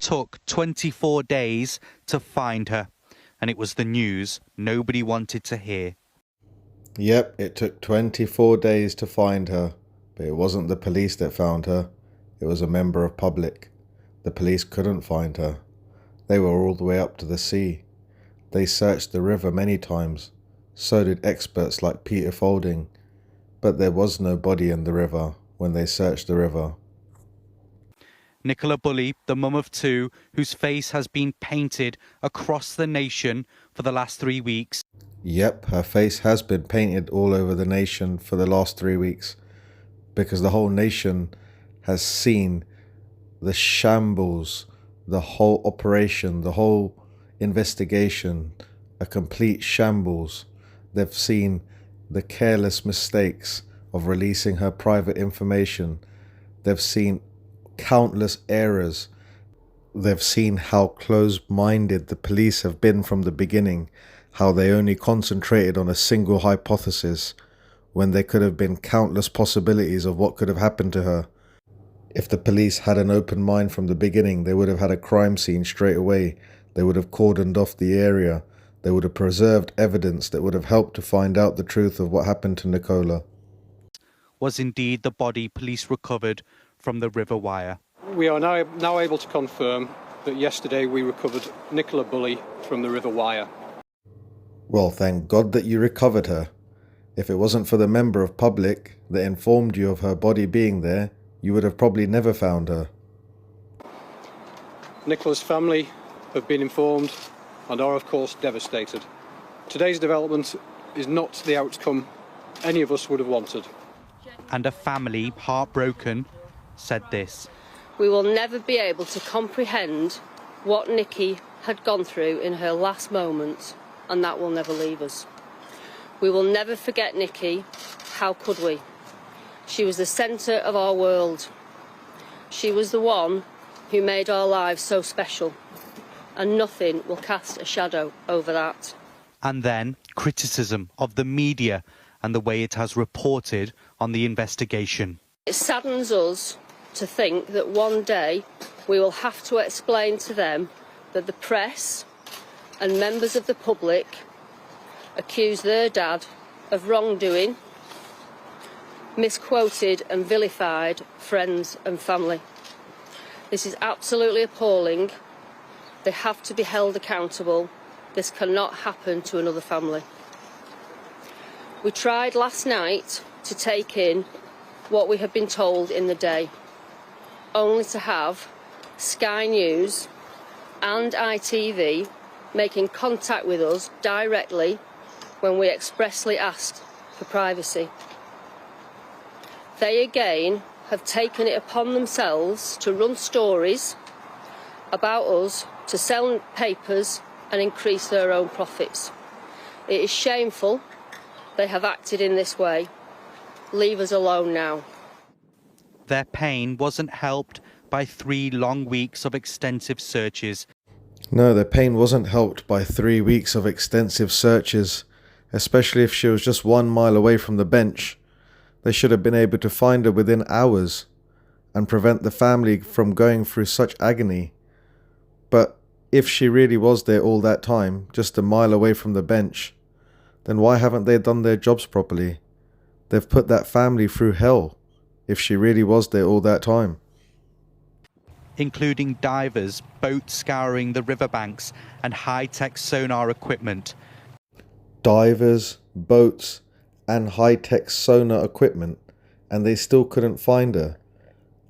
took 24 days to find her, and it was the news nobody wanted to hear. Yep, it took 24 days to find her, but it wasn't the police that found her. It was a member of public. The police couldn't find her. They were all the way up to the sea. They searched the river many times. So did experts like Peter Folding. But there was no body in the river when they searched the river. Nicola Bulley, the mum of two, whose face has been painted across the nation for the last 3 weeks. Yep, her face has been painted all over the nation for the last 3 weeks, because the whole nation has seen the shambles, the whole operation, the whole investigation, a complete shambles. They've seen the careless mistakes of releasing her private information. They've seen countless errors. They've seen how closed-minded the police have been from the beginning, how they only concentrated on a single hypothesis when there could have been countless possibilities of what could have happened to her. If the police had an open mind from the beginning, they would have had a crime scene straight away. They would have cordoned off the area. They would have preserved evidence that would have helped to find out the truth of what happened to Nicola. Was indeed the body police recovered from the River Wire. We are now able to confirm that yesterday we recovered Nicola Bulley from the River Wire. Well, thank God that you recovered her. If it wasn't for the member of public that informed you of her body being there, you would have probably never found her. Nicola's family have been informed and are of course devastated. Today's development is not the outcome any of us would have wanted. And a family, heartbroken, said this. We will never be able to comprehend what Nikki had gone through in her last moments, and that will never leave us. We will never forget Nikki. How could we? She was the centre of our world. She was the one who made our lives so special, and nothing will cast a shadow over that. And then criticism of the media and the way it has reported on the investigation. It saddens us to think that one day we will have to explain to them that the press and members of the public accuse their dad of wrongdoing, misquoted and vilified friends and family. This is absolutely appalling. They have to be held accountable. This cannot happen to another family. We tried last night to take in what we had been told in the day, only to have Sky News and ITV making contact with us directly when we expressly asked for privacy. They again have taken it upon themselves to run stories about us, to sell papers and increase their own profits. It is shameful they have acted in this way. Leave us alone now. Their pain wasn't helped by 3 long weeks of extensive searches. No, their pain wasn't helped by 3 weeks of extensive searches, especially if she was just 1 mile away from the bench. They should have been able to find her within hours and prevent the family from going through such agony. But if she really was there all that time, just 1 mile away from the bench, then why haven't they done their jobs properly? They've put that family through hell if she really was there all that time. Including divers, boats scouring the riverbanks and high-tech sonar equipment. Divers, boats and high-tech sonar equipment, and they still couldn't find her.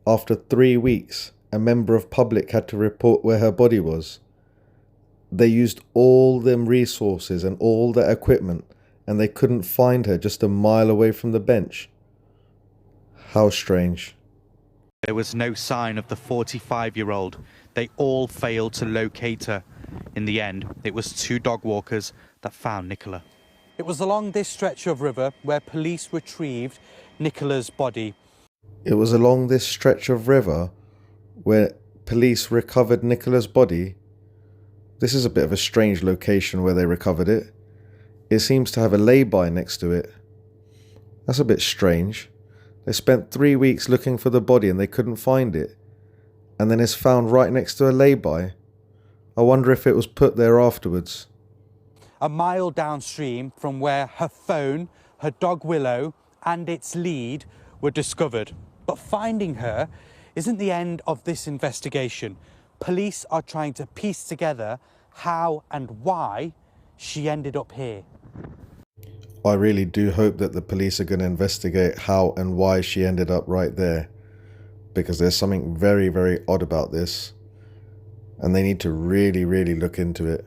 After 3 weeks, a member of public had to report where her body was. They used all them resources and all that equipment, and they couldn't find her just 1 mile away from the bench. How strange. There was no sign of the 45-year-old. They all failed to locate her. In the end, it was 2 dog walkers that found Nicola. It was along this stretch of river where police retrieved Nicola's body. It was along this stretch of river where police recovered Nicola's body. This is a bit of a strange location where they recovered it. It seems to have a lay-by next to it. That's a bit strange. They spent 3 weeks looking for the body and they couldn't find it. and then is found right next to a lay-by. I wonder if it was put there afterwards. A mile downstream from where her phone, her dog Willow and its lead were discovered. But finding her isn't the end of this investigation. Police are trying to piece together how and why she ended up here. I really do hope that the police are going to investigate how and why she ended up right there, because there's something very, very odd about this, and they need to really, really look into it.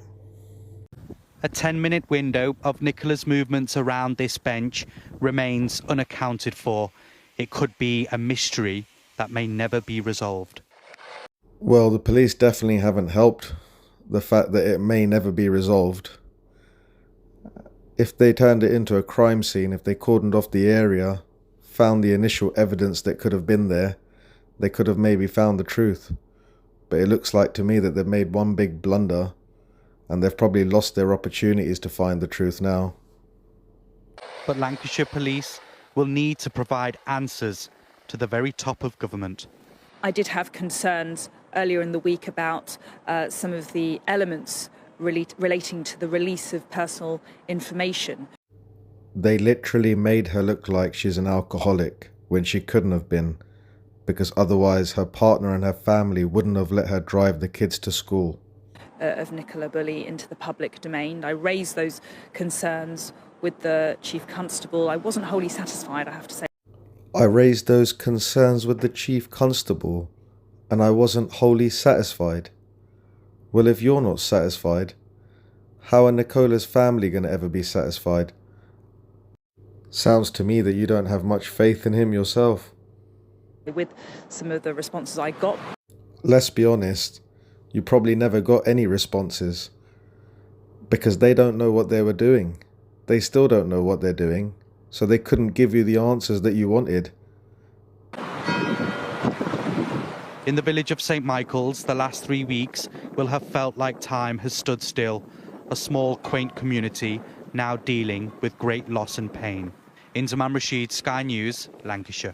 A 10-minute window of Nicola's movements around this bench remains unaccounted for. It could be a mystery that may never be resolved. Well, the police definitely haven't helped the fact that it may never be resolved. If they turned it into a crime scene, if they cordoned off the area, found the initial evidence that could have been there, they could have maybe found the truth. But it looks like to me that they've made one big blunder, and they've probably lost their opportunities to find the truth now. But Lancashire police will need to provide answers to the very top of government. I did have concerns earlier in the week about some of the elements relating to the release of personal information. They literally made her look like she's an alcoholic when she couldn't have been, because otherwise her partner and her family wouldn't have let her drive the kids to school. Of Nicola Bulley into the public domain. I raised those concerns with the Chief Constable. I wasn't wholly satisfied, I have to say. I raised those concerns with the Chief Constable, and I wasn't wholly satisfied. Well, if you're not satisfied, how are Nicola's family going to ever be satisfied? Sounds to me that you don't have much faith in him yourself. With some of the responses I got. Let's be honest, you probably never got any responses, because they don't know what they were doing. They still don't know what they're doing, so they couldn't give you the answers that you wanted. In the village of St Michael's, the last 3 weeks will have felt like time has stood still. A small, quaint community now dealing with great loss and pain. Inzamam Rashid, Sky News, Lancashire.